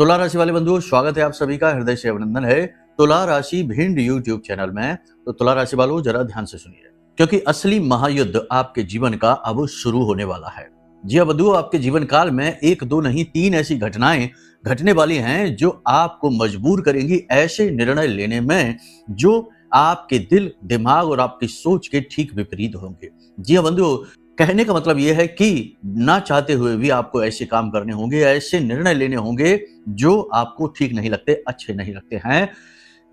तुला राशि वाले बंधुओं, स्वागत है आप सभी का, हृदय से अभिनंदन है तुला राशि भिंड यूट्यूब चैनल में। तो तुला राशि वालों, जरा ध्यान से सुनिए, क्योंकि असली महायुद्ध आपके जीवन का अब शुरू होने वाला है। जी हाँ बंधुओं, आपके जीवन काल में एक दो नहीं तीन ऐसी घटनाएं घटने वाली हैं जो आपको मजबूर करेंगी ऐसे निर्णय लेने में जो आपके दिल, दिमाग और आपकी सोच के ठीक विपरीत होंगे। जी हाँ बंधुओं, कहने का मतलब यह है कि ना चाहते हुए भी आपको ऐसे काम करने होंगे, ऐसे निर्णय लेने होंगे जो आपको ठीक नहीं लगते, अच्छे नहीं लगते हैं।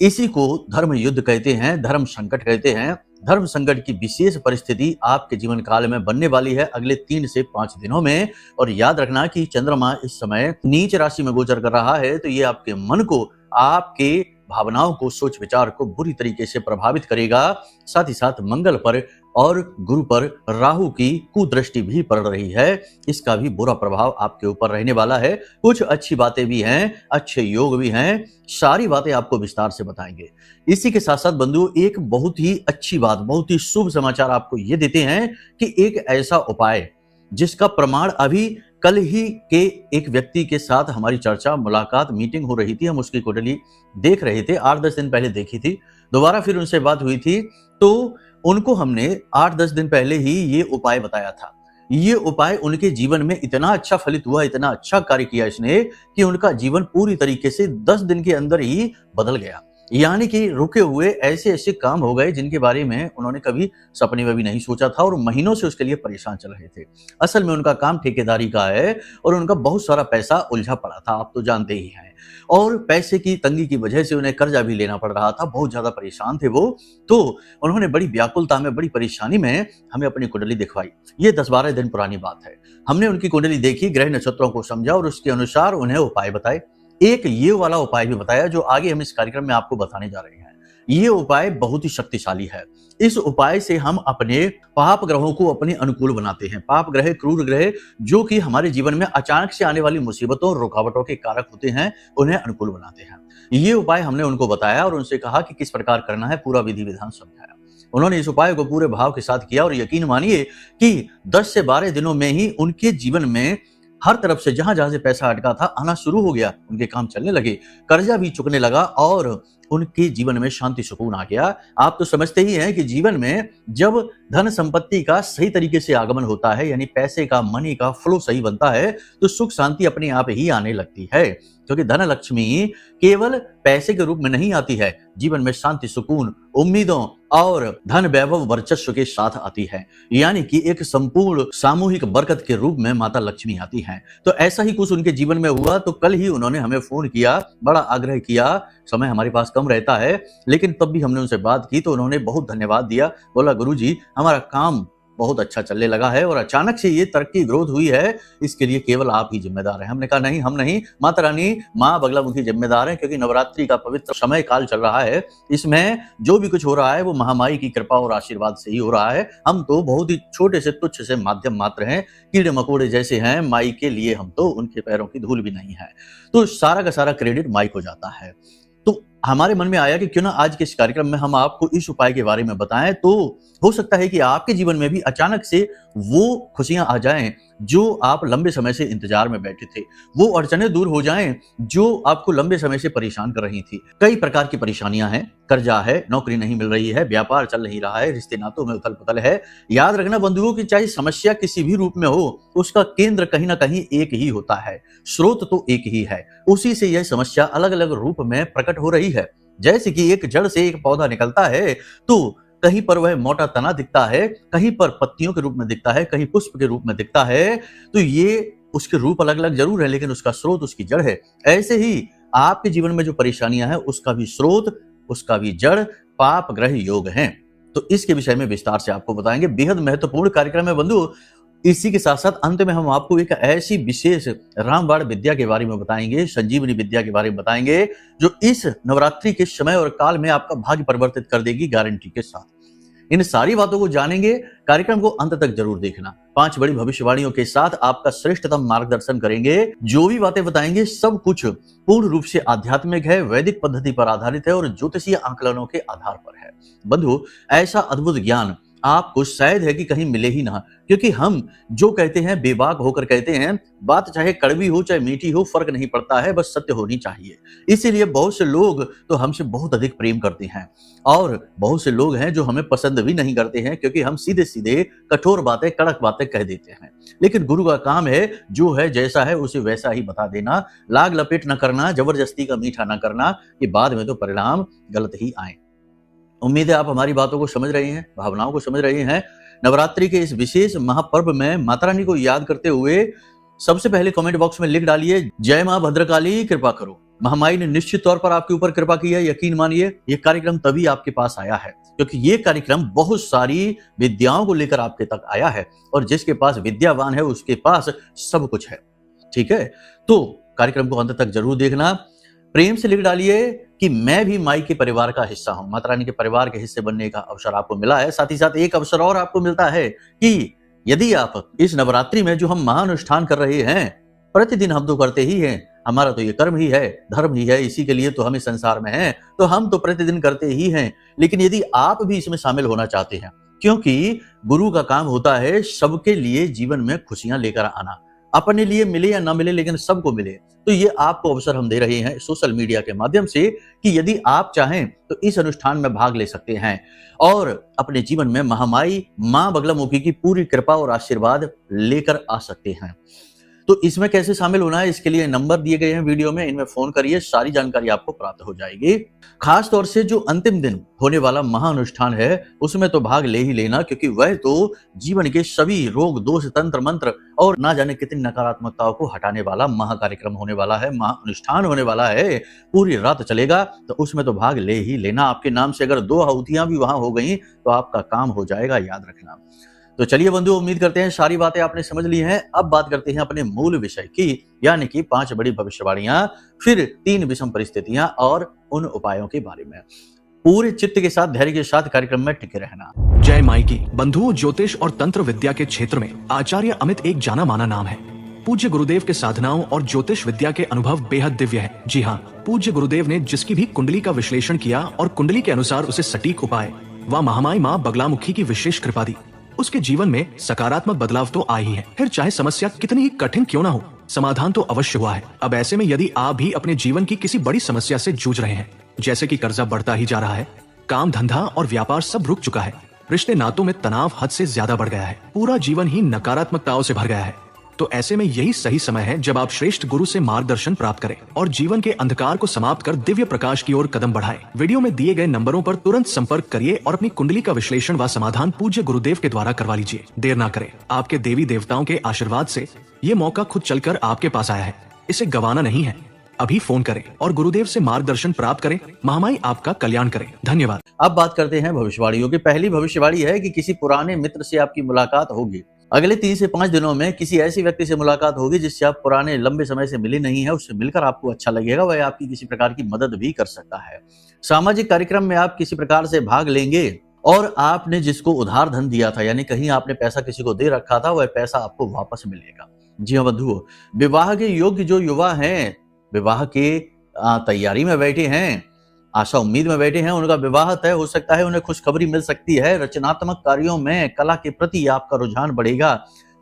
इसी को धर्म युद्ध कहते हैं, धर्म संकट कहते हैं। धर्म संकट की विशेष परिस्थिति आपके जीवन काल में बनने वाली है अगले 3 से 5 दिनों में। और याद रखना कि चंद्रमा इस समय नीच राशि में गोचर कर रहा है, तो ये आपके मन को, आपके भावनाओं को, सोच विचार को बुरी तरीके से प्रभावित करेगा। साथ ही साथ मंगल पर और गुरु पर राहु की कुदृष्टि भी पड़ रही है, इसका भी बुरा प्रभाव आपके ऊपर रहने वाला है। कुछ अच्छी बातें भी हैं, अच्छे योग भी हैं, सारी बातें आपको विस्तार से बताएंगे। इसी के साथ साथ बंधु, एक बहुत ही अच्छी बात, बहुत ही शुभ समाचार आपको ये देते हैं कि एक ऐसा उपाय जिसका प्रमाण अभी कल ही के एक व्यक्ति के साथ हमारी चर्चा, मुलाकात, मीटिंग हो रही थी, हम उसकी कुंडली देख रहे थे, 8-10 दिन पहले देखी थी, दोबारा फिर उनसे बात हुई थी, तो उनको हमने 8-10 दिन पहले ही ये उपाय बताया था। ये उपाय उनके जीवन में इतना अच्छा फलित हुआ, इतना अच्छा कार्य किया इसने कि उनका जीवन पूरी तरीके से 10 दिन के अंदर ही बदल गया। यानी कि रुके हुए ऐसे ऐसे काम हो गए जिनके बारे में उन्होंने कभी सपने में भी नहीं सोचा था और महीनों से उसके लिए परेशान चल रहे थे। असल में उनका काम ठेकेदारी का है और उनका बहुत सारा पैसा उलझा पड़ा था, आप तो जानते ही हैं। और पैसे की तंगी की वजह से उन्हें कर्जा भी लेना पड़ रहा था, बहुत ज्यादा परेशान थे वो। तो उन्होंने बड़ी व्याकुलता में, बड़ी परेशानी में हमें अपनी कुंडली दिखवाई। ये 10-12 दिन पुरानी बात है। हमने उनकी कुंडली देखी, ग्रह नक्षत्रों को समझा और उसके अनुसार उन्हें उपाय बताए। एक ये वाला उपाय भी बताया जो आगे हम इस कार्यक्रम में आपको बताने जा रहे हैं। ये उपाय बहुत ही शक्तिशाली है। इस उपाय से हम अपने पाप ग्रहों को अपने अनुकूल बनाते हैं। पाप ग्रह, क्रूर ग्रह जो कि हमारे जीवन में अचानक से आने वाली मुसीबतों और रुकावटों के कारक होते हैं, उन्हें अनुकूल बनाते हैं। ये उपाय हमने उनको बताया और उनसे कहा कि किस प्रकार करना है, पूरा विधि विधान समझाया। उन्होंने इस उपाय को पूरे भाव के साथ किया और यकीन मानिए कि 10 से 12 दिनों में ही उनके जीवन में हर तरफ से जहां जहां से पैसा अटका था आना शुरू हो गया, उनके काम चलने लगे, कर्जा भी चुकने लगा और उनके जीवन में शांति सुकून आ गया। आप तो समझते ही हैं कि जीवन में जब धन संपत्ति का सही तरीके से आगमन होता है, यानी पैसे का, मनी का फ्लो सही बनता है, तो सुख शांति अपने आप ही आने लगती है। क्योंकि धन लक्ष्मी केवल पैसे के रूप में नहीं आती है, जीवन में शांति, सुकून, उम्मीदों और धन वैभव वर्चस्व के साथ आती है। यानी कि एक संपूर्ण सामूहिक बरकत के रूप में माता लक्ष्मी आती है। तो ऐसा ही कुछ उनके जीवन में हुआ। तो कल ही उन्होंने हमें फोन किया, बड़ा आग्रह किया। समय हमारे पास कम रहता है, लेकिन तब भी हमने उनसे बात की तो उन्होंने बहुत धन्यवाद दिया। बोला, गुरुजी हमारा काम बहुत अच्छा चलने लगा है और अचानक से ये तरक्की, ग्रोथ हुई है, इसके लिए केवल आप ही जिम्मेदार हैं। हमने कहा नहीं, हम नहीं, माता रानी, माँ बगलामुखी जिम्मेदार हैं, क्योंकि नवरात्रि का पवित्र समय काल चल रहा है। इसमें जो भी कुछ हो रहा है वो महामाई की कृपा और आशीर्वाद से ही हो रहा है। हम तो बहुत ही छोटे से, तुच्छ से माध्यम मात्र हैं, कीड़े मकोड़े जैसे हैं। माई के लिए हम तो उनके पैरों की धूल भी नहीं है। तो सारा का सारा क्रेडिट माई को जाता है। तो हमारे मन में आया कि क्यों ना आज के इस कार्यक्रम में हम आपको इस उपाय के बारे में बताएं, तो हो सकता है कि आपके जीवन में भी अचानक से वो खुशियां आ जाएं जो आप लंबे समय से इंतजार में बैठे थे, वो अड़चनें दूर हो जाएं जो आपको लंबे समय से परेशान कर रही थी। कई प्रकार की परेशानियां हैं, कर्जा है, नौकरी नहीं मिल रही है, व्यापार चल नहीं रहा है, रिश्ते नातों में उथल पुथल है। याद रखना बंधुओं कि चाहे समस्या किसी भी रूप में हो, उसका केंद्र कहीं ना कहीं एक ही होता है, स्रोत तो एक ही है। उसी से यह समस्या अलग अलग रूप में प्रकट हो रही है। जैसे कि एक जड़ से एक पौधा निकलता है तो कहीं पर वह मोटा तना दिखता है, कहीं पर पत्तियों के रूप में दिखता है, कहीं पुष्प के रूप में दिखता है। तो ये उसके रूप अलग अलग जरूर है, लेकिन उसका स्रोत, उसकी जड़ है। ऐसे ही आपके जीवन में जो परेशानियां हैं, उसका भी स्रोत, उसका भी जड़ पाप ग्रह योग हैं। तो इसके विषय में विस्तार से आपको बताएंगे। बेहद महत्वपूर्ण कार्यक्रम है बंधु। इसी के साथ साथ अंत में हम आपको एक ऐसी विशेष रामबाण विद्या के बारे में बताएंगे, संजीवनी विद्या के बारे में बताएंगे, जो इस नवरात्रि के समय और काल में आपका भाग्य परिवर्तित कर देगी, गारंटी के साथ। इन सारी बातों को जानेंगे, कार्यक्रम को अंत तक जरूर देखना। 5 बड़ी भविष्यवाणियों के साथ आपका श्रेष्ठतम मार्गदर्शन करेंगे। जो भी बातें बताएंगे सब कुछ पूर्ण रूप से आध्यात्मिक है, वैदिक पद्धति पर आधारित है और ज्योतिषीय आकलनों के आधार पर है। बंधु, ऐसा अद्भुत ज्ञान आपको शायद है कि कहीं मिले ही ना, क्योंकि हम जो कहते हैं बेबाक होकर कहते हैं, बात चाहे कड़वी हो चाहे मीठी हो फर्क नहीं पड़ता है, बस सत्य होनी चाहिए। इसीलिए बहुत से लोग तो हमसे बहुत अधिक प्रेम करते हैं और बहुत से लोग हैं जो हमें पसंद भी नहीं करते हैं, क्योंकि हम सीधे सीधे कठोर बातें कड़क बातें कह देते हैं। लेकिन गुरु का काम है जो है जैसा है उसे वैसा ही बता देना, लाग लपेट न करना, जबरदस्ती का मीठा न करना, कि बाद में तो परिणाम गलत ही आए। उम्मीद है आप हमारी बातों को समझ रहे हैं, भावनाओं को समझ रहे हैं। नवरात्रि के इस विशेष महापर्व में माता रानी को याद करते हुए सबसे पहले कमेंट बॉक्स में लिख डालिए, जय मां भद्रकाली कृपा करो। महामाई ने निश्चित तौर पर आपके ऊपर कृपा की है, यकीन मानिए। ये कार्यक्रम तभी आपके पास आया है क्योंकि ये कार्यक्रम बहुत सारी विद्याओं को लेकर आपके तक आया है, और जिसके पास विद्यावान है उसके पास सब कुछ है। ठीक है, तो कार्यक्रम को अंत तक जरूर देखना। प्रेम से लिख डालिए कि मैं भी माई के परिवार का हिस्सा हूं, माता रानी के परिवार के हिस्से बनने का अवसर आपको मिला है। साथ ही साथ एक अवसर और आपको मिलता है कि यदि आप इस नवरात्रि में जो हम महानुष्ठान कर रहे हैं, प्रतिदिन हम तो करते ही हैं, हमारा तो ये कर्म ही है, धर्म ही है, इसी के लिए तो हम इस संसार में हैं, तो हम तो प्रतिदिन करते ही हैं। लेकिन यदि आप भी इसमें शामिल होना चाहते हैं, क्योंकि गुरु का काम होता है सबके लिए जीवन में खुशियां लेकर आना, अपने लिए मिले या ना मिले लेकिन सबको मिले, तो ये आपको अवसर हम दे रहे हैं सोशल मीडिया के माध्यम से कि यदि आप चाहें तो इस अनुष्ठान में भाग ले सकते हैं और अपने जीवन में महामाई मां बगलामुखी की पूरी कृपा और आशीर्वाद लेकर आ सकते हैं। तो इसमें कैसे शामिल होना है, इसके लिए नंबर दिए गए हैं वीडियो में, इनमें फोन करिए, सारी जानकारी आपको प्राप्त हो जाएगी। खास तौर से जो अंतिम दिन होने वाला महानुष्ठान है उसमें तो भाग ले ही लेना, क्योंकि वह तो जीवन के सभी रोग दोष तंत्र मंत्र और ना जाने कितनी नकारात्मकताओं को हटाने वाला महाकार्यक्रम होने वाला है, महानुष्ठान होने वाला है, पूरी रात चलेगा। तो उसमें तो भाग ले ही लेना। आपके नाम से अगर 2 आहुतियां भी वहां हो गई तो आपका काम हो जाएगा, याद रखना। तो चलिए बंधु, उम्मीद करते हैं सारी बातें आपने समझ ली हैं। अब बात करते हैं अपने मूल विषय की, यानी कि 5 बड़ी भविष्यवाणियां, फिर 3 विषम परिस्थितियां और उन उपायों के बारे में। पूरे चित्त के साथ, धैर्य के साथ कार्यक्रम में टिके रहना। जय माई की। बंधुओं, ज्योतिष और तंत्र विद्या के क्षेत्र में आचार्य अमित एक जाना माना नाम है। पूज्य गुरुदेव के साधनाओं और ज्योतिष विद्या के अनुभव बेहद दिव्य है। जी हाँ, पूज्य गुरुदेव ने जिसकी भी कुंडली का विश्लेषण किया और कुंडली के अनुसार उसे सटीक उपाय व महामाई माँ बगलामुखी की विशेष कृपा दी, उसके जीवन में सकारात्मक बदलाव तो आए ही है। फिर चाहे समस्या कितनी ही कठिन क्यों ना हो, समाधान तो अवश्य हुआ है। अब ऐसे में यदि आप भी अपने जीवन की किसी बड़ी समस्या से जूझ रहे हैं, जैसे कि कर्जा बढ़ता ही जा रहा है, काम धंधा और व्यापार सब रुक चुका है, रिश्ते नातों में तनाव हद से ज्यादा बढ़ गया है, पूरा जीवन ही नकारात्मकताओं से भर गया है, तो ऐसे में यही सही समय है जब आप श्रेष्ठ गुरु से मार्गदर्शन प्राप्त करें और जीवन के अंधकार को समाप्त कर दिव्य प्रकाश की ओर कदम बढ़ाएं। वीडियो में दिए गए नंबरों पर तुरंत संपर्क करिए और अपनी कुंडली का विश्लेषण व समाधान पूज्य गुरुदेव के द्वारा करवा लीजिए। देर ना करें, आपके देवी देवताओं के आशीर्वाद से ये मौका खुद चलकर आपके पास आया है, इसे गंवाना नहीं है। अभी फोन करें और गुरुदेव से मार्गदर्शन प्राप्त करें। महामाई आपका कल्याण करें। धन्यवाद। अब बात करते हैं भविष्यवाणियों की। पहली भविष्यवाणी है कि किसी पुराने मित्र से आपकी मुलाकात होगी। अगले 3 से 5 दिनों में किसी ऐसे व्यक्ति से मुलाकात होगी जिससे आप पुराने लंबे समय से मिले नहीं है, उससे मिलकर आपको अच्छा लगेगा, वह आपकी किसी प्रकार की मदद भी कर सकता है। सामाजिक कार्यक्रम में आप किसी प्रकार से भाग लेंगे और आपने जिसको उधार धन दिया था, यानी कहीं आपने पैसा किसी को दे रखा था, वह पैसा आपको वापस मिलेगा। जी हाँ बंधुओं, विवाह के योग्य जो युवा हैं, विवाह के तैयारी में बैठे हैं, आशा उम्मीद में बैठे हैं, उनका विवाह तय हो सकता है, उन्हें खुशखबरी मिल सकती है। रचनात्मक कार्यों में, कला के प्रति आपका रुझान बढ़ेगा।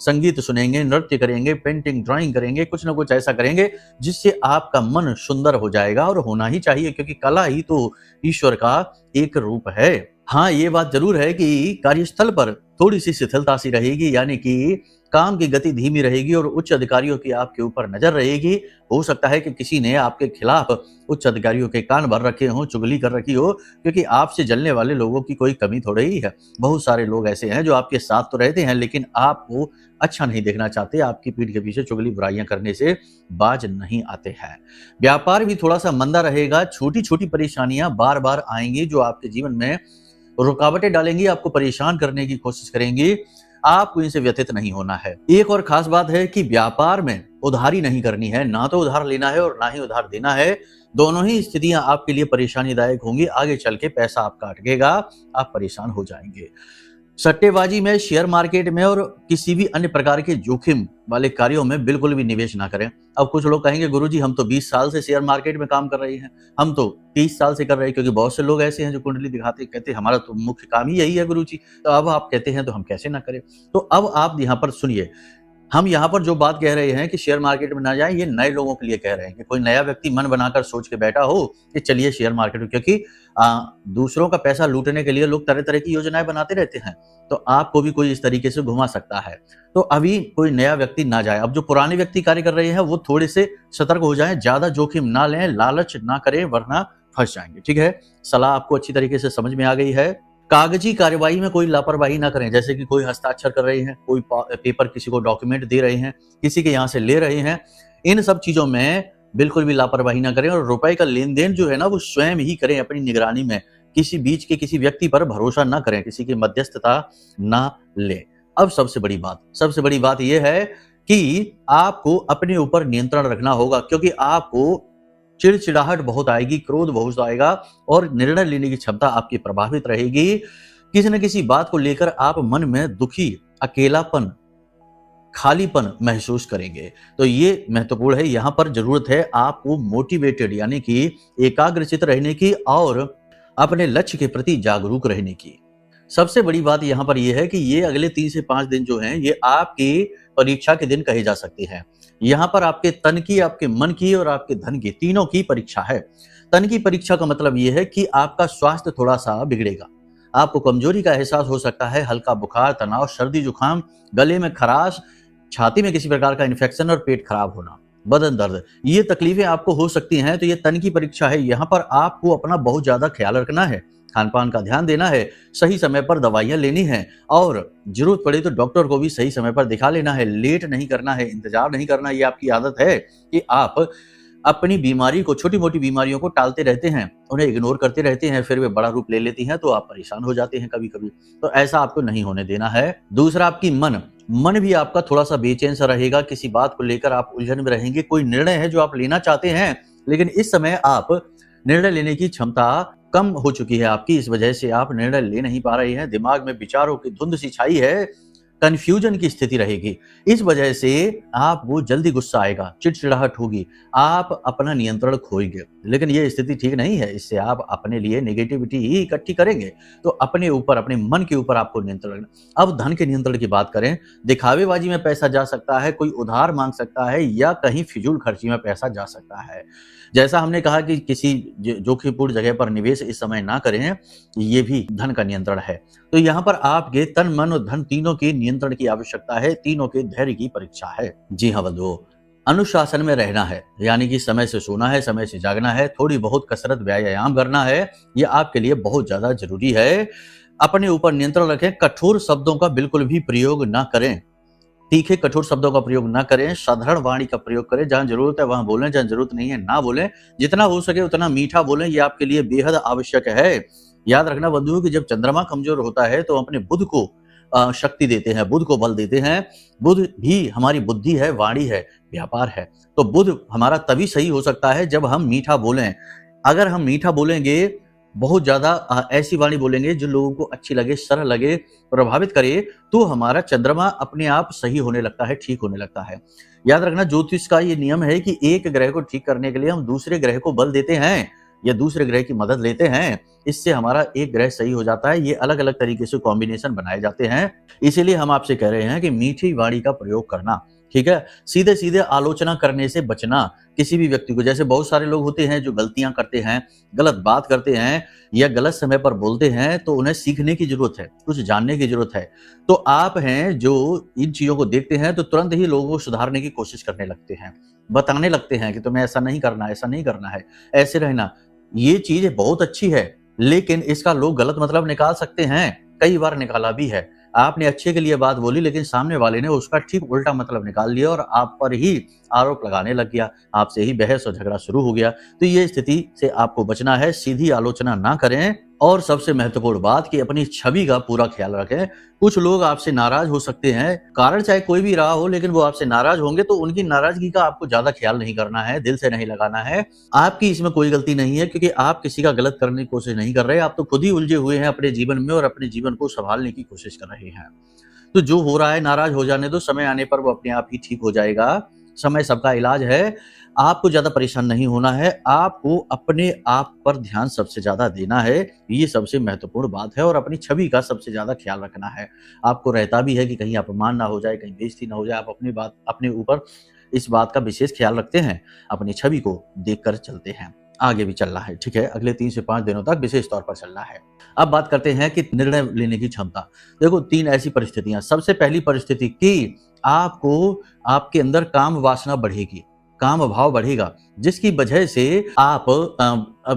संगीत सुनेंगे, नृत्य करेंगे, पेंटिंग ड्राइंग करेंगे, कुछ ना कुछ ऐसा करेंगे जिससे आपका मन सुंदर हो जाएगा, और होना ही चाहिए क्योंकि कला ही तो ईश्वर का एक रूप है। हाँ, ये बात जरूर है कि कार्यस्थल पर थोड़ी सी शिथिलता सी रहेगी, यानी कि काम की गति धीमी रहेगी और उच्च अधिकारियों की आपके ऊपर नजर रहेगी। हो सकता है कि किसी ने आपके खिलाफ उच्च अधिकारियों के कान भर रखे हों, चुगली कर रखी हो, क्योंकि आपसे जलने वाले लोगों की कोई कमी थोड़ी ही है। बहुत सारे लोग ऐसे हैं जो आपके साथ तो रहते हैं लेकिन आपको अच्छा नहीं देखना चाहते, आपकी पीठ के पीछे चुगली बुराइयां करने से बाज नहीं आते हैं। व्यापार भी थोड़ा सा मंदा रहेगा। छोटी छोटी परेशानियां बार बार आएंगी जो आपके जीवन में रुकावटें डालेंगी, आपको परेशान करने की कोशिश करेंगी। आपको इनसे व्यथित नहीं होना है। एक और खास बात है कि व्यापार में उधारी नहीं करनी है, ना तो उधार लेना है और ना ही उधार देना है। दोनों ही स्थितियां आपके लिए परेशानीदायक होंगी। आगे चल के पैसा आपका अटकेगा, आप परेशान हो जाएंगे। सट्टेबाजी में, शेयर मार्केट में और किसी भी अन्य प्रकार के जोखिम वाले कार्यों में बिल्कुल भी निवेश ना करें। अब कुछ लोग कहेंगे गुरुजी हम तो 20 साल से शेयर मार्केट में काम कर रहे हैं, हम तो 30 साल से कर रहे हैं, क्योंकि बहुत से लोग ऐसे हैं जो कुंडली दिखाते हैं, कहते हैं हमारा तो मुख्य काम ही यही है गुरुजी। तो अब आप कहते हैं तो हम कैसे ना करें। तो अब आप यहाँ पर सुनिए, हम यहाँ पर जो बात कह रहे हैं कि शेयर मार्केट में ना जाएं, ये नए लोगों के लिए कह रहे हैं कि कोई नया व्यक्ति मन बनाकर सोच के बैठा हो कि चलिए शेयर मार्केट में, क्योंकि दूसरों का पैसा लूटने के लिए लोग तरह तरह की योजनाएं बनाते रहते हैं, तो आपको भी कोई इस तरीके से घुमा सकता है। तो अभी कोई नया व्यक्ति ना जाए। अब जो पुराने व्यक्ति कार्य कर रहे हैं वो थोड़े से सतर्क हो जाएं, ज्यादा जोखिम ना लें, लालच ना करें, वरना फंस जाएंगे। ठीक है, सलाह आपको अच्छी तरीके से समझ में आ गई है। कागजी कार्यवाही में कोई लापरवाही ना करें, जैसे कि कोई हस्ताक्षर कर रहे हैं, कोई पेपर किसी को डॉक्यूमेंट दे रहे हैं, किसी के यहाँ से ले रहे हैं, इन सब चीजों में बिल्कुल भी लापरवाही ना करें। और रुपए का लेन देन जो है ना वो स्वयं ही करें अपनी निगरानी में। किसी बीच के किसी व्यक्ति पर भरोसा ना करें, किसी की मध्यस्थता ना लें। अब सबसे बड़ी बात यह है कि आपको अपने ऊपर नियंत्रण रखना होगा, क्योंकि आपको चिड़चिड़ाहट बहुत आएगी, क्रोध बहुत आएगा और निर्णय लेने की क्षमता आपकी प्रभावित रहेगी। किसी न किसी बात को लेकर आप मन में दुखी, अकेलापन, खालीपन महसूस करेंगे। तो ये महत्वपूर्ण है। यहाँ पर जरूरत है आपको मोटिवेटेड यानी कि एकाग्रचित रहने की और अपने लक्ष्य के प्रति जागरूक रहने की। सबसे बड़ी बात यहाँ पर यह है कि ये अगले 3 से 5 दिन जो हैं ये आपकी परीक्षा के दिन कहे जा सकते हैं। यहाँ पर आपके तन की, आपके मन की और आपके धन की, तीनों की परीक्षा है। तन की परीक्षा का मतलब यह है कि आपका स्वास्थ्य थोड़ा सा बिगड़ेगा, आपको कमजोरी का एहसास हो सकता है, हल्का बुखार, तनाव, सर्दी जुकाम, गले में खराश, छाती में किसी प्रकार का इन्फेक्शन और पेट खराब होना, बदन दर्द, ये तकलीफें आपको हो सकती हैं। तो ये तन की परीक्षा है। यहाँ पर आपको अपना बहुत ज्यादा ख्याल रखना है, खान पान का ध्यान देना है, सही समय पर दवाइयां लेनी है और जरूरत पड़े तो डॉक्टर को भी सही समय पर दिखा लेना है। लेट नहीं करना है, इंतजार नहीं करना। ये आपकी आदत है कि आप अपनी बीमारी को, छोटी मोटी बीमारियों को टालते रहते हैं, उन्हें इग्नोर करते रहते हैं, फिर वे बड़ा रूप ले लेती हैं तो आप परेशान हो जाते हैं कभी कभी। तो ऐसा आपको नहीं होने देना है। दूसरा, आपकी मन भी आपका थोड़ा सा बेचैन सा रहेगा, किसी बात को लेकर आप उलझन में रहेंगे। कोई निर्णय है जो आप लेना चाहते हैं, लेकिन इस समय आप निर्णय लेने की क्षमता कम हो चुकी है आपकी, इस वजह से आप निर्णय ले नहीं पा रहे हैं। दिमाग में विचारों की धुंध सी छाई है, कंफ्यूजन की स्थिति रहेगी। इस वजह से आपको जल्दी गुस्सा आएगा, चिड़चिड़ाहट होगी, आप अपना नियंत्रण खोएंगे। लेकिन ये स्थिति ठीक नहीं है, इससे आप अपने लिए नेगेटिविटी ही इकट्ठी करेंगे। तो अपने ऊपर, अपने मन के ऊपर आपको नियंत्रण रखना। अब धन के नियंत्रण की बात करें, दिखावेबाजी में पैसा जा सकता है, कोई उधार मांग सकता है या कहीं फिजूल खर्ची में पैसा जा सकता है। जैसा हमने कहा कि किसी जोखिमपूर्ण जगह पर निवेश इस समय ना करें, ये भी धन का नियंत्रण है। तो यहाँ पर आपके तन, मन और धन तीनों के नियंत्रण की आवश्यकता है, तीनों के धैर्य की परीक्षा है। जी हाँ बंधुओं, अनुशासन में रहना है, यानी कि समय से सोना है, समय से जागना है, थोड़ी बहुत कसरत व्यायाम करना है, ये आपके लिए बहुत ज्यादा जरूरी है। अपने ऊपर नियंत्रण रखें, कठोर शब्दों का बिल्कुल भी प्रयोग ना करें, तीखे कठोर शब्दों का प्रयोग ना करें, साधारण वाणी का प्रयोग करें। जहां जरूरत है वहां बोलें, जहां जरूरत नहीं है ना बोलें। जितना हो सके उतना मीठा बोलें, ये आपके लिए बेहद आवश्यक है। याद रखना बंधुओं कि जब चंद्रमा कमजोर होता है तो अपने बुध को शक्ति देते हैं, बुध को बल देते हैं। बुध भी हमारी बुद्धि है, वाणी है, व्यापार है। तो बुध हमारा तभी सही हो सकता है जब हम मीठा बोलें। अगर हम मीठा बोलेंगे, बहुत ज्यादा ऐसी वाणी बोलेंगे जो लोगों को अच्छी लगे, सरल लगे, प्रभावित करे, तो हमारा चंद्रमा अपने आप सही होने लगता है, ठीक होने लगता है। याद रखना ज्योतिष का ये नियम है कि एक ग्रह को ठीक करने के लिए हम दूसरे ग्रह को बल देते हैं या दूसरे ग्रह की मदद लेते हैं, इससे हमारा एक ग्रह सही हो जाता है। ये अलग अलग तरीके से कॉम्बिनेशन बनाए जाते हैं। इसीलिए हम आपसे कह रहे हैं कि मीठी वाणी का प्रयोग करना, ठीक है। सीधे सीधे आलोचना करने से बचना किसी भी व्यक्ति को। जैसे बहुत सारे लोग होते हैं जो गलतियां करते हैं, गलत बात करते हैं या गलत समय पर बोलते हैं, तो उन्हें सीखने की जरूरत है, कुछ जानने की जरूरत है। तो आप हैं जो इन चीजों को देखते हैं तो तुरंत ही लोगों को सुधारने की कोशिश करने लगते हैं, बताने लगते हैं कि तुम्हें ऐसा नहीं करना, ऐसा नहीं करना है, ऐसे रहना। ये चीज बहुत अच्छी है, लेकिन इसका लोग गलत मतलब निकाल सकते हैं, कई बार निकाला भी है। आपने अच्छे के लिए बात बोली, लेकिन सामने वाले ने उसका ठीक उल्टा मतलब निकाल लिया और आप पर ही आरोप लगाने लग गया, आपसे ही बहस और झगड़ा शुरू हो गया। तो ये स्थिति से आपको बचना है। सीधी आलोचना ना करें, और सबसे महत्वपूर्ण बात कि अपनी छवि का पूरा ख्याल रखें। कुछ लोग आपसे नाराज हो सकते हैं, कारण चाहे कोई भी रहा हो, लेकिन वो आपसे नाराज होंगे तो उनकी नाराजगी का आपको ज्यादा ख्याल नहीं करना है, दिल से नहीं लगाना है। आपकी इसमें कोई गलती नहीं है, क्योंकि आप किसी का गलत करने की कोशिश नहीं कर रहे, आप तो खुद ही उलझे हुए हैं अपने जीवन में और अपने जीवन को संभालने की कोशिश कर रहे हैं। तो जो हो रहा है नाराज हो जाने दो, समय आने पर वो अपने आप ही ठीक हो जाएगा। समय सबका इलाज है। आपको ज्यादा परेशान नहीं होना है, आपको अपने आप पर ध्यान सबसे ज्यादा देना है, ये सबसे महत्वपूर्ण बात है, और अपनी छवि का सबसे ज्यादा ख्याल रखना है। आपको रहता भी है कि कहीं अपमान ना हो जाए, कहीं बेइज्जती ना हो जाए, आप अपने ऊपर इस बात का विशेष ख्याल रखते हैं, अपनी छवि को देखकर चलते हैं। आगे भी चलना है, ठीक है, अगले 3 से 5 दिनों तक विशेष तौर पर चलना है। अब बात करते हैं कि निर्णय लेने की क्षमता। देखो 3 ऐसी परिस्थितियां। सबसे पहली परिस्थिति कि आपको आपके अंदर काम वासना बढ़ेगी, काम भाव बढ़ेगा, जिसकी वजह से आप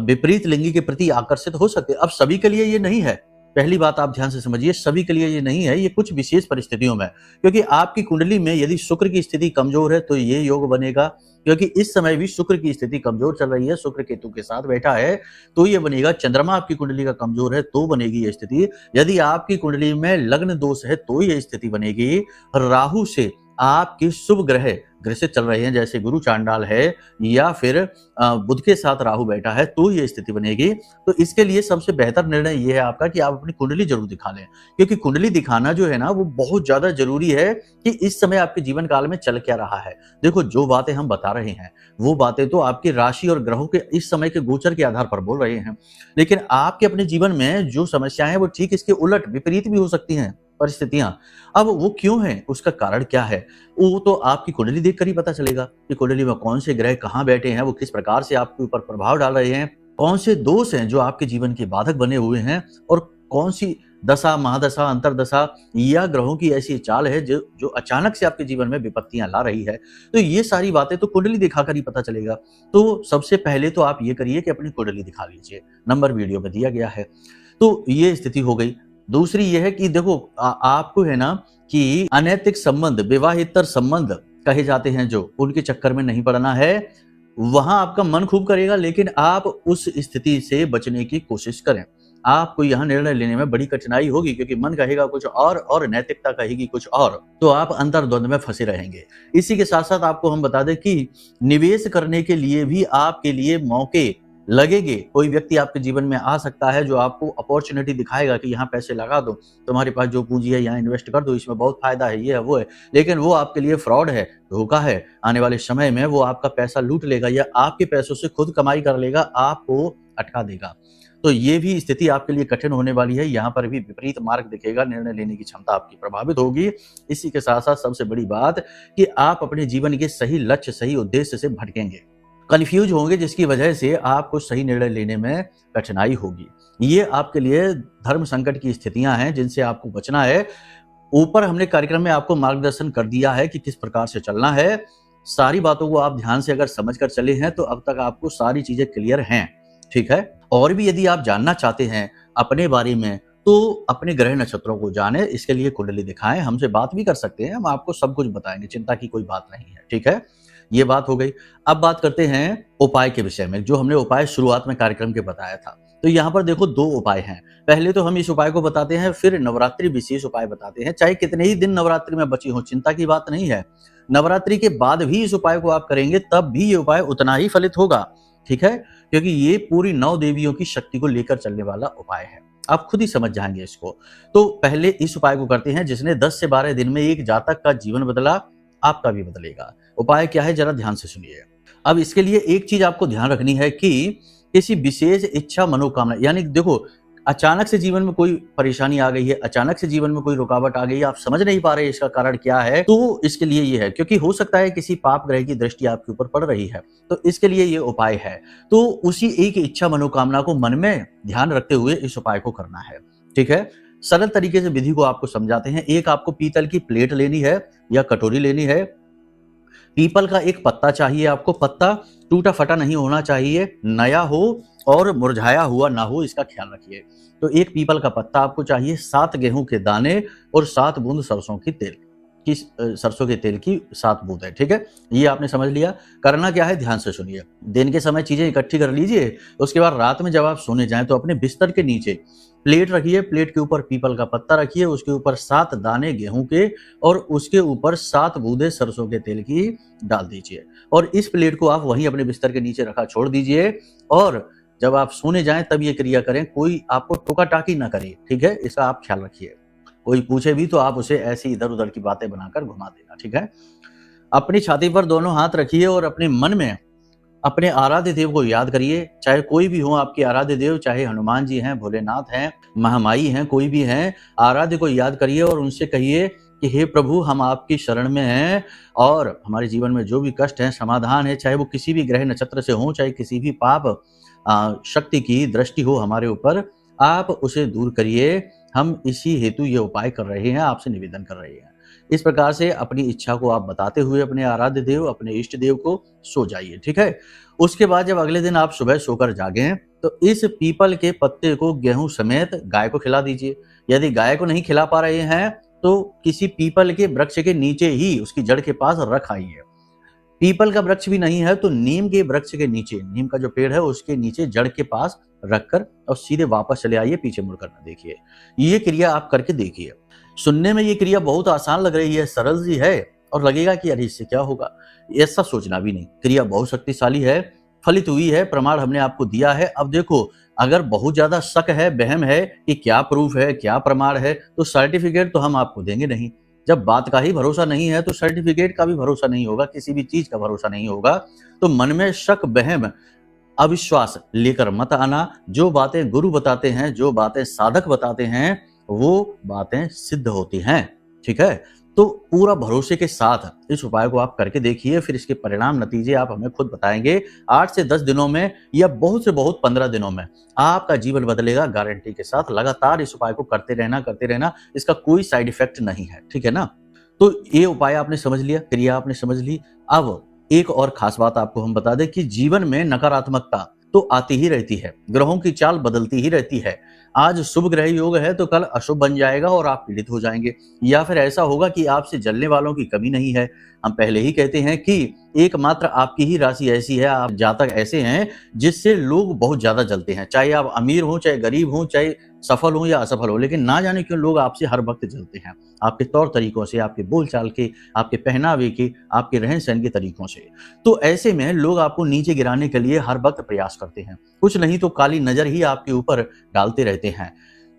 विपरीत लिंगी के प्रति आकर्षित हो सकते हैं। अब सभी के लिए ये नहीं है, पहली बात आप ध्यान से समझिए, सभी के लिए ये नहीं है, ये कुछ विशेष परिस्थितियों में। क्योंकि आपकी कुंडली में यदि शुक्र की स्थिति कमजोर है तो ये योग बनेगा, क्योंकि इस समय भी शुक्र की स्थिति कमजोर चल रही है, शुक्र केतु के साथ बैठा है तो ये बनेगा। चंद्रमा आपकी कुंडली का कमजोर है तो बनेगी ये स्थिति। यदि आपकी कुंडली में लग्न दोष है तो ये स्थिति बनेगी। राहु से आपके शुभ ग्रह ग्रसित चल रहे हैं, जैसे गुरु चांडाल है या फिर बुध के साथ राहु बैठा है तो ये स्थिति बनेगी। तो इसके लिए सबसे बेहतर निर्णय ये है आपका कि आप अपनी कुंडली जरूर दिखा लें, क्योंकि कुंडली दिखाना जो है ना वो बहुत ज्यादा जरूरी है कि इस समय आपके जीवन काल में चल क्या रहा है। देखो जो बातें हम बता रहे हैं वो बातें तो आपकी राशि और ग्रहों के इस समय के गोचर के आधार पर बोल रहे हैं, लेकिन आपके अपने जीवन में जो समस्याएं हैं वो ठीक इसके उलट विपरीत भी हो सकती हैं परिस्थितियां। अब वो क्यों है, उसका कारण क्या है, वो तो आपकी कुंडली देखकर ही पता चलेगा कि कुंडली में कौन से ग्रह कहाँ बैठे हैं, वो किस प्रकार से आपके ऊपर प्रभाव डाल रहे हैं, कौन से दोष हैं जो आपके जीवन के बाधक बने हुए हैं, और कौन सी दशा महादशा अंतरदशा या ग्रहों की ऐसी चाल है जो अचानक से आपके जीवन में विपत्तियां ला रही है। तो ये सारी बातें तो कुंडली दिखाकर ही पता चलेगा। तो सबसे पहले तो आप ये करिए कि अपनी कुंडली दिखा लीजिए, नंबर वीडियो में दिया गया है। तो ये स्थिति हो गई। दूसरी ये है कि देखो आपको है ना कि अनैतिक संबंध, विवाहेतर संबंध कहे जाते हैं जो, उनके चक्कर में नहीं पड़ना है। वहां आपका मन खूब करेगा, लेकिन आप उस स्थिति से बचने की कोशिश करें। आपको यहाँ निर्णय लेने में बड़ी कठिनाई होगी, क्योंकि मन कहेगा कुछ और नैतिकता कहेगी कुछ और, तो आप अंतर्द्वंद में फंसे रहेंगे। इसी के साथ साथ आपको हम बता दें कि निवेश करने के लिए भी आपके लिए मौके लगेंगे। कोई व्यक्ति आपके जीवन में आ सकता है जो आपको अपॉर्चुनिटी दिखाएगा कि यहाँ पैसे लगा दो, तुम्हारे पास जो पूंजी है यहाँ इन्वेस्ट कर दो, इसमें बहुत फायदा है, ये है वो है, लेकिन वो आपके लिए फ्रॉड है, धोखा है। आने वाले समय में वो आपका पैसा लूट लेगा या आपके पैसों से खुद कमाई कर लेगा, आपको अटका देगा। तो ये भी स्थिति आपके लिए कठिन होने वाली है। यहाँ पर भी विपरीत मार्ग दिखेगा, निर्णय लेने की क्षमता आपकी प्रभावित होगी। इसी के साथ साथ सबसे बड़ी बात कि आप अपने जीवन के सही लक्ष्य, सही उद्देश्य से भटकेंगे, कंफ्यूज होंगे, जिसकी वजह से आपको सही निर्णय लेने में कठिनाई होगी। ये आपके लिए धर्म संकट की स्थितियां हैं जिनसे आपको बचना है। ऊपर हमने कार्यक्रम में आपको मार्गदर्शन कर दिया है कि किस प्रकार से चलना है। सारी बातों को आप ध्यान से अगर समझ कर चले हैं तो अब तक आपको सारी चीजें क्लियर हैं, ठीक है। और भी यदि आप जानना चाहते हैं अपने बारे में तो अपने ग्रह नक्षत्रों को जाने, इसके लिए कुंडली दिखाएं, हमसे बात भी कर सकते हैं, हम आपको सब कुछ बताएंगे, चिंता की कोई बात नहीं है, ठीक है। ये बात हो गई। अब बात करते हैं उपाय के विषय में, जो हमने उपाय शुरुआत में कार्यक्रम के बताया था। तो यहाँ पर देखो 2 उपाय हैं। पहले तो हम इस उपाय को बताते हैं, फिर नवरात्रि विशेष उपाय बताते हैं। चाहे कितने ही दिन नवरात्रि में बची हो, चिंता की बात नहीं है। नवरात्रि के बाद भी इस उपाय को आप करेंगे तब भी ये उपाय उतना ही फलित होगा, ठीक है, क्योंकि ये पूरी 9 देवियों की शक्ति को लेकर चलने वाला उपाय है। आप खुद ही समझ जाएंगे इसको। तो पहले इस उपाय को करते हैं, जिसने 10 से 12 दिन में एक जातक का जीवन बदला, आपका भी बदलेगा। उपाय क्या है, जरा ध्यान से सुनिए। अब इसके लिए एक चीज आपको ध्यान रखनी है कि किसी विशेष इच्छा मनोकामना, यानी देखो अचानक से जीवन में कोई परेशानी आ गई है, अचानक से जीवन में कोई रुकावट आ गई है, आप समझ नहीं पा रहे इसका कारण क्या है, तो इसके लिए ये है, क्योंकि हो सकता है किसी पाप ग्रह की दृष्टि आपके ऊपर पड़ रही है, तो इसके लिए ये उपाय है। तो उसी एक इच्छा मनोकामना को मन में ध्यान रखते हुए इस उपाय को करना है, ठीक है। सरल तरीके से विधि को आपको समझाते हैं। एक आपको पीतल की प्लेट लेनी है या कटोरी लेनी है। पीपल का एक पत्ता चाहिए आपको, पत्ता टूटा फटा नहीं होना चाहिए, नया हो और मुरझाया हुआ ना हो, इसका ख्याल रखिए। तो एक पीपल का पत्ता आपको चाहिए, 7 गेहूं के दाने और 7 बूंद सरसों की तेल किस सरसों के तेल की 7 बूंदें, ठीक है। ये आपने समझ लिया। करना क्या है, ध्यान से सुनिए। दिन के समय चीजें इकट्ठी कर लीजिए, उसके बाद रात में जब आप सोने जाएं तो अपने बिस्तर के नीचे प्लेट रखिए, प्लेट के ऊपर पीपल का पत्ता रखिए, उसके ऊपर 7 दाने गेहूं के और उसके ऊपर 7 बूंदे सरसों के तेल की डाल दीजिए और इस प्लेट को आप वहीं अपने बिस्तर के नीचे रखा छोड़ दीजिए और जब आप सोने जाएं तब ये क्रिया करें। कोई आपको टोका टाकी ना करे, ठीक है, इसका आप ख्याल रखिए। कोई पूछे भी तो आप उसे ऐसी इधर उधर की बातें बनाकर घुमा देना, ठीक है। अपनी छाती पर दोनों हाथ रखिए और अपने मन में अपने आराध्य देव को याद करिए, चाहे कोई भी हो आपके आराध्य देव, चाहे हनुमान जी हैं, भोलेनाथ हैं, महामाई हैं, कोई भी हैं, आराध्य को याद करिए और उनसे कहिए कि हे प्रभु, हम आपकी शरण में हैं और हमारे जीवन में जो भी कष्ट है, समाधान है, चाहे वो किसी भी ग्रह नक्षत्र से हो, चाहे किसी भी पाप शक्ति की दृष्टि हो हमारे ऊपर, आप उसे दूर करिए। हम इसी हेतु ये उपाय कर रहे हैं, आपसे निवेदन कर रहे हैं। इस प्रकार से अपनी इच्छा को आप बताते हुए अपने आराध्य देव, अपने इष्ट देव को सो जाइए, ठीक है। उसके बाद जब अगले दिन आप सुबह सोकर जागें तो इस पीपल के पत्ते को गेहूं समेत गाय को खिला दीजिए। यदि गाय को नहीं खिला पा रहे हैं तो किसी पीपल के वृक्ष के नीचे ही उसकी जड़ के पास रख आइए। पीपल का वृक्ष भी नहीं है तो नीम के वृक्ष के नीचे, नीम का जो पेड़ है उसके नीचे जड़ के पास रखकर और सीधे वापस चले आइए, पीछे मुड़कर ना देखिए। ये क्रिया आप करके देखिए। सुनने में ये क्रिया बहुत आसान लग रही है, सरल सी है और लगेगा कि अरे इससे क्या होगा, ऐसा सोचना भी नहीं। क्रिया बहुत शक्तिशाली है, फलित हुई है, प्रमाण हमने आपको दिया है। अब देखो, अगर बहुत ज्यादा शक है, वहम है कि क्या प्रूफ है, क्या प्रमाण है, तो सर्टिफिकेट तो हम आपको देंगे नहीं। जब बात का ही भरोसा नहीं है तो सर्टिफिकेट का भी भरोसा नहीं होगा, किसी भी चीज का भरोसा नहीं होगा। तो मन में शक, वहम, अविश्वास लेकर मत आना। जो बातें गुरु बताते हैं, जो बातें साधक बताते हैं, वो बातें सिद्ध होती हैं, ठीक है। तो पूरा भरोसे के साथ इस उपाय को आप करके देखिए, फिर इसके परिणाम, नतीजे आप हमें खुद बताएंगे। 8 से 10 दिनों में या बहुत से बहुत 15 दिनों में आपका जीवन बदलेगा, गारंटी के साथ। लगातार इस उपाय को करते रहना, इसका कोई साइड इफेक्ट नहीं है, ठीक है ना। तो ये उपाय आपने समझ लिया, क्रिया आपने समझ ली। अब एक और खास बात आपको हम बता दें कि जीवन में नकारात्मकता तो आती ही रहती है, ग्रहों की चाल बदलती ही रहती है। आज शुभ ग्रह योग है तो कल अशुभ बन जाएगा और आप पीड़ित हो जाएंगे, या फिर ऐसा होगा कि आपसे जलने वालों की कमी नहीं है। हम पहले ही कहते हैं कि एकमात्र आपकी ही राशि ऐसी है, आप जातक ऐसे हैं जिससे लोग बहुत ज्यादा जलते हैं, चाहे आप अमीर हो, चाहे गरीब हो, चाहे सफल हो या असफल हो, लेकिन ना जाने क्यों लोग आपसे हर वक्त जलते हैं, आपके तौर तरीकों से, आपके बोलचाल के, आपके पहनावे के, आपके रहन सहन के तरीकों से। तो ऐसे में लोग आपको नीचे गिराने के लिए हर वक्त प्रयास करते हैं, कुछ नहीं तो काली नजर ही आपके ऊपर डालते रहते हैं।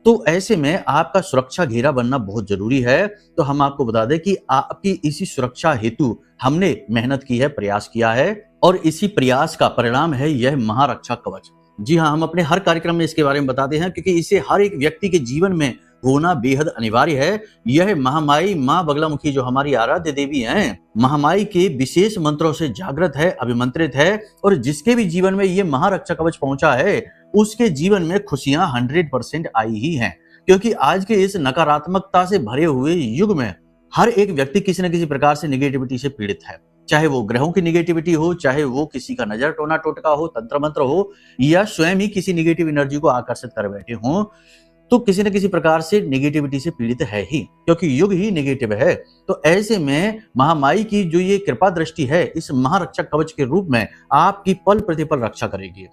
तो ऐसे में आपका सुरक्षा घेरा बनना बहुत जरूरी है। तो हम आपको बता दें कि आपकी इसी सुरक्षा हेतु हमने मेहनत की है, प्रयास किया है और इसी प्रयास का परिणाम है यह महारक्षा कवच। जी हाँ, हम अपने हर कार्यक्रम में इसके बारे में बताते हैं क्योंकि इसे हर एक व्यक्ति के जीवन में होना बेहद अनिवार्य है। यह महामाई माँ बगलामुखी जो हमारी आराध्य देवी हैं, महामाई के विशेष मंत्रों से जागृत है, अभिमंत्रित है और जिसके भी जीवन में ये महारक्षा कवच पहुंचा है उसके जीवन में खुशियां 100% आई ही हैं। क्योंकि आज के इस नकारात्मकता से भरे हुए युग में हर एक व्यक्ति किसी न किसी प्रकार से निगेटिविटी से पीड़ित है, चाहे वो ग्रहों की निगेटिविटी हो, चाहे वो किसी का नजर टोना टोटका हो, तंत्र मंत्र हो, या स्वयं ही किसी निगेटिव एनर्जी को आकर्षित कर बैठे हों, तो किसी न किसी प्रकार से निगेटिविटी से पीड़ित है ही, क्योंकि युग ही निगेटिव है। तो ऐसे में महामाई की जो ये कृपा दृष्टि है इस महारक्षक कवच के रूप में आपकी पल प्रतिपल रक्षा करेगी।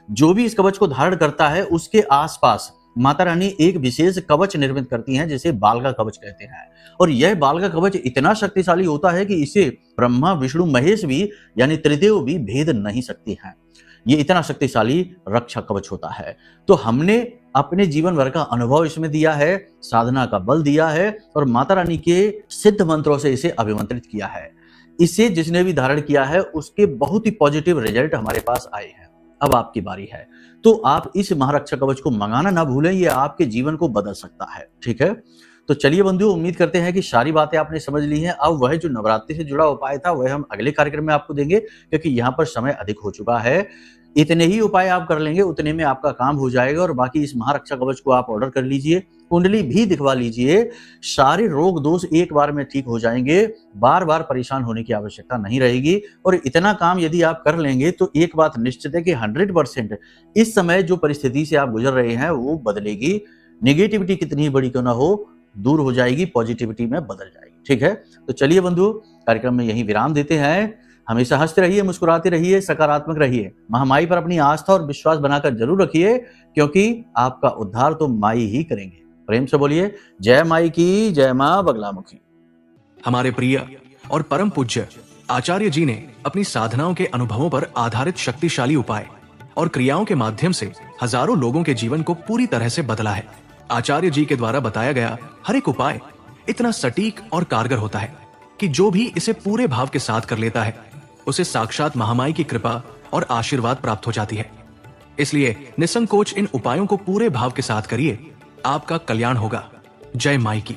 जो भी इस कवच को धारण करता है उसके आसपास माता रानी एक विशेष कवच निर्मित करती हैं जिसे बालका कवच कहते हैं। और यह बालका कवच इतना शक्तिशाली होता है कि इसे ब्रह्मा विष्णु महेश भी यानी त्रिदेव भी भेद नहीं सकती हैं। ये इतना शक्तिशाली रक्षा कवच होता है। तो हमने अपने जीवन भर का अनुभव इसमें दिया है, साधना का बल दिया है और माता रानी के सिद्ध मंत्रों से इसे अभिमंत्रित किया है। इसे जिसने भी धारण किया है उसके बहुत ही पॉजिटिव रिजल्ट हमारे पास आए हैं। अब आपकी बारी है, तो आप इस महारक्षा कवच को मंगाना ना भूलें, ये आपके जीवन को बदल सकता है, ठीक है। तो चलिए बंधुओं, उम्मीद करते हैं कि सारी बातें आपने समझ ली हैं। अब वह जो नवरात्रि से जुड़ा उपाय था वह हम अगले कार्यक्रम में आपको देंगे, क्योंकि यहाँ पर समय अधिक हो चुका है। इतने ही उपाय आप कर लेंगे, उतने में आपका काम हो जाएगा और बाकी इस महारक्षा कवच को आप ऑर्डर कर लीजिए, कुंडली भी दिखवा लीजिए, सारे रोग दोष एक बार में ठीक हो जाएंगे, बार बार परेशान होने की आवश्यकता नहीं रहेगी। और इतना काम यदि आप कर लेंगे तो एक बात निश्चित है कि 100% इस समय जो परिस्थिति से आप गुजर रहे हैं वो बदलेगी। नेगेटिविटी कितनी बड़ी क्यों ना हो, दूर हो जाएगी, पॉजिटिविटी में बदल जाएगी। ठीक है, तो चलिए बंधु, कार्यक्रम में यही विराम देते हैं। हमेशा हंसते रहिए, मुस्कुराते रहिए, सकारात्मक रहिए। महामाई पर अपनी आस्था और विश्वास बनाकर जरूर रखिए, क्योंकि आपका उद्धार तो माई ही करेंगे। प्रेम से बोलिए जय माई की, जय मां बगलामुखी। हमारे प्रिय और परम पूज्य आचार्य जी ने अपनी साधनाओं के अनुभवों पर आधारित शक्तिशाली उपाय और क्रियाओं के माध्यम से हजारों लोगों के जीवन को पूरी तरह से बदला है। आचार्य जी के द्वारा बताया गया हर एक उपाय इतना सटीक और कारगर होता है कि जो भी इसे पूरे भाव के साथ कर लेता है, उसे साक्षात महामाई की कृपा और आशीर्वाद प्राप्त हो जाती है। इसलिए निसंकोच इन उपायों को पूरे भाव के साथ करिए, आपका कल्याण होगा। जय माई की।